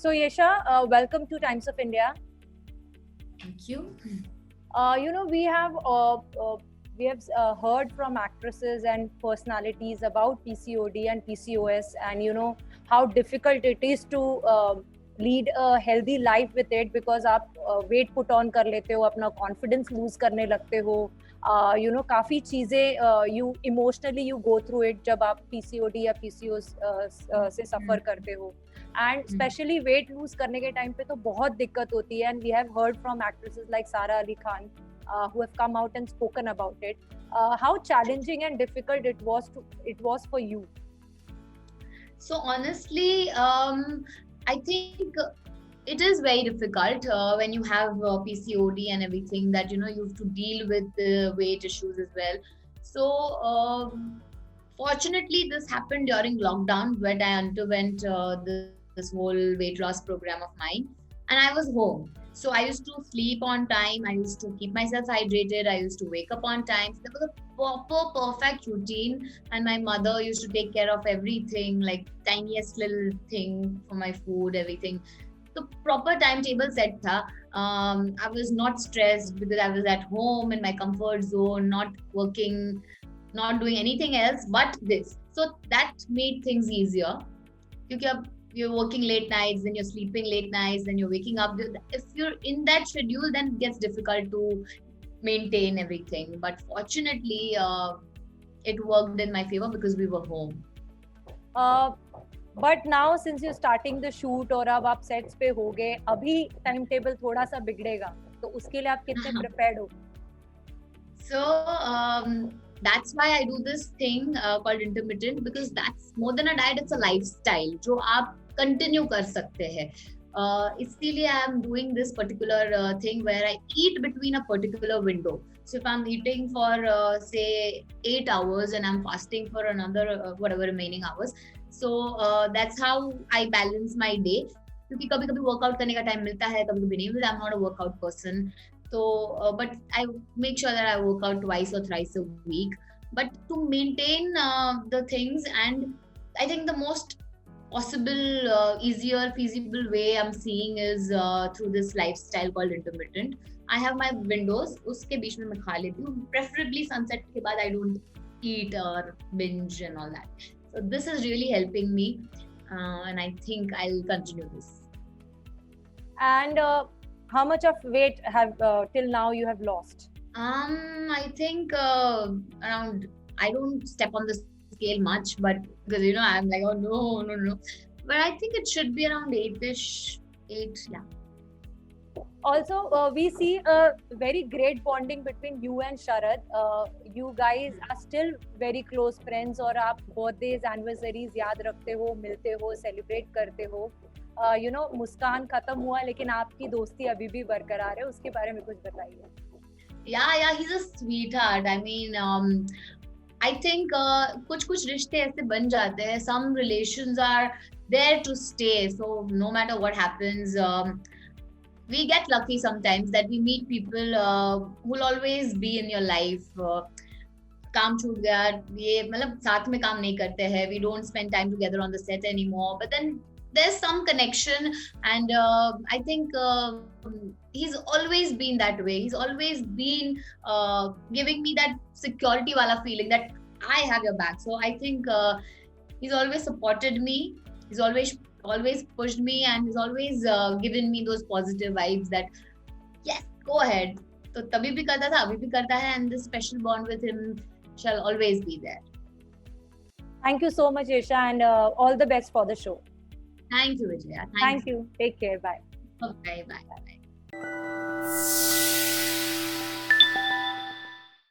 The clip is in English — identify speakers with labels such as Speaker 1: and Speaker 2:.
Speaker 1: So Yesha, welcome to Times of India.
Speaker 2: Thank you.
Speaker 1: We have heard from actresses and personalities about PCOD and PCOS, and how difficult it is to lead a healthy life with it, because आप weight put on कर लेते हो, अपना confidence lose करने लगते हो, काफी चीजें you emotionally you go through it जब आप PCOD या PCOS से suffer करते हो, and especially weight lose करने के time पे तो बहुत दिक्कत होती है, and we have heard from actresses like Sara Ali Khan who have come out and spoken about it. How challenging and difficult it was for you?
Speaker 2: So honestly, I think it is very difficult when you have PCOD and everything, that you have to deal with the weight issues as well. So fortunately, this happened during lockdown when I underwent this whole weight loss program of mine, and I was home. So I used to sleep on time. I used to keep myself hydrated. I used to wake up on time. So there was a proper, perfect routine, and my mother used to take care of everything, like tiniest little thing for my food, everything. So proper timetable set tha. I was not stressed because I was at home in my comfort zone, not working, not doing anything else but this. So that made things easier. क्योंकि अब you're working late nights, then you're sleeping late nights, then you're waking up. If you're in that schedule, then it gets difficult to maintain everything. But fortunately, it worked in my favor because we were home.
Speaker 1: But now since you're starting the shoot और अब आप sets पे हो गए, अभी time table थोड़ा सा बिगड़ेगा, तो उसके लिए आप कितने prepared हो?
Speaker 2: So that's why I do this thing called intermittent, because that's more than a diet, it's a lifestyle जो आप continue कर सकते हैं. इसीलिए I am doing this particular thing where I eat between a particular window. So if I'm eating for say 8 hours and I'm fasting for another whatever remaining hours, so that's how I balance my day. क्योंकि कभी कभी workout करने का time मिलता है, कभी कभी नहीं मिलता. I'm not a workout person. So, but I make sure that I work out twice or thrice a week. But to maintain the things, and I think the most possible, easier, feasible way I'm seeing is through this lifestyle called intermittent. I have my windows, उसके बीच में मैं खा लेती हूँ. Preferably sunset के बाद I don't eat or binge and all that. So this is really helping me, and I think I'll continue this.
Speaker 1: And how much of weight have till now you have lost?
Speaker 2: I think around. I don't step on the scale much, but because I'm like, oh no. But I think it should be around 8-ish. 8, yeah.
Speaker 1: Also, we see a very great bonding between you and Sharad. You guys are still very close friends, और आप birthdays, anniversaries याद रखते हो, मिलते हो, celebrate करते हो. मुस्कान खत्म हुआ, लेकिन आपकी दोस्ती अभी भी बरकरार है. उसके बारे में कुछ बताइए.
Speaker 2: Yeah, he's a sweetheart. I mean, I think कुछ रिश्ते ऐसे बन जाते हैं. Some relations are there to stay. So no matter what happens, we get lucky sometimes that we meet people who will always be in your life. काम छूट गया, ये मतलब साथ में काम नहीं करते हैं. We don't spend time together on the set anymore. But then there's some connection, and I think he's always been that way. He's always been giving me that security wala feeling that I have your back. So I think he's always supported me. He's always pushed me, and he's always given me those positive vibes that yes, go ahead. तो तभी भी करता था, अभी भी करता है, and this special bond with him shall always be there.
Speaker 1: Thank you so much, Yesha, and all the best for the show.
Speaker 2: Thank you, Vijaya.
Speaker 1: Thank you. Take care. Bye.
Speaker 2: Bye.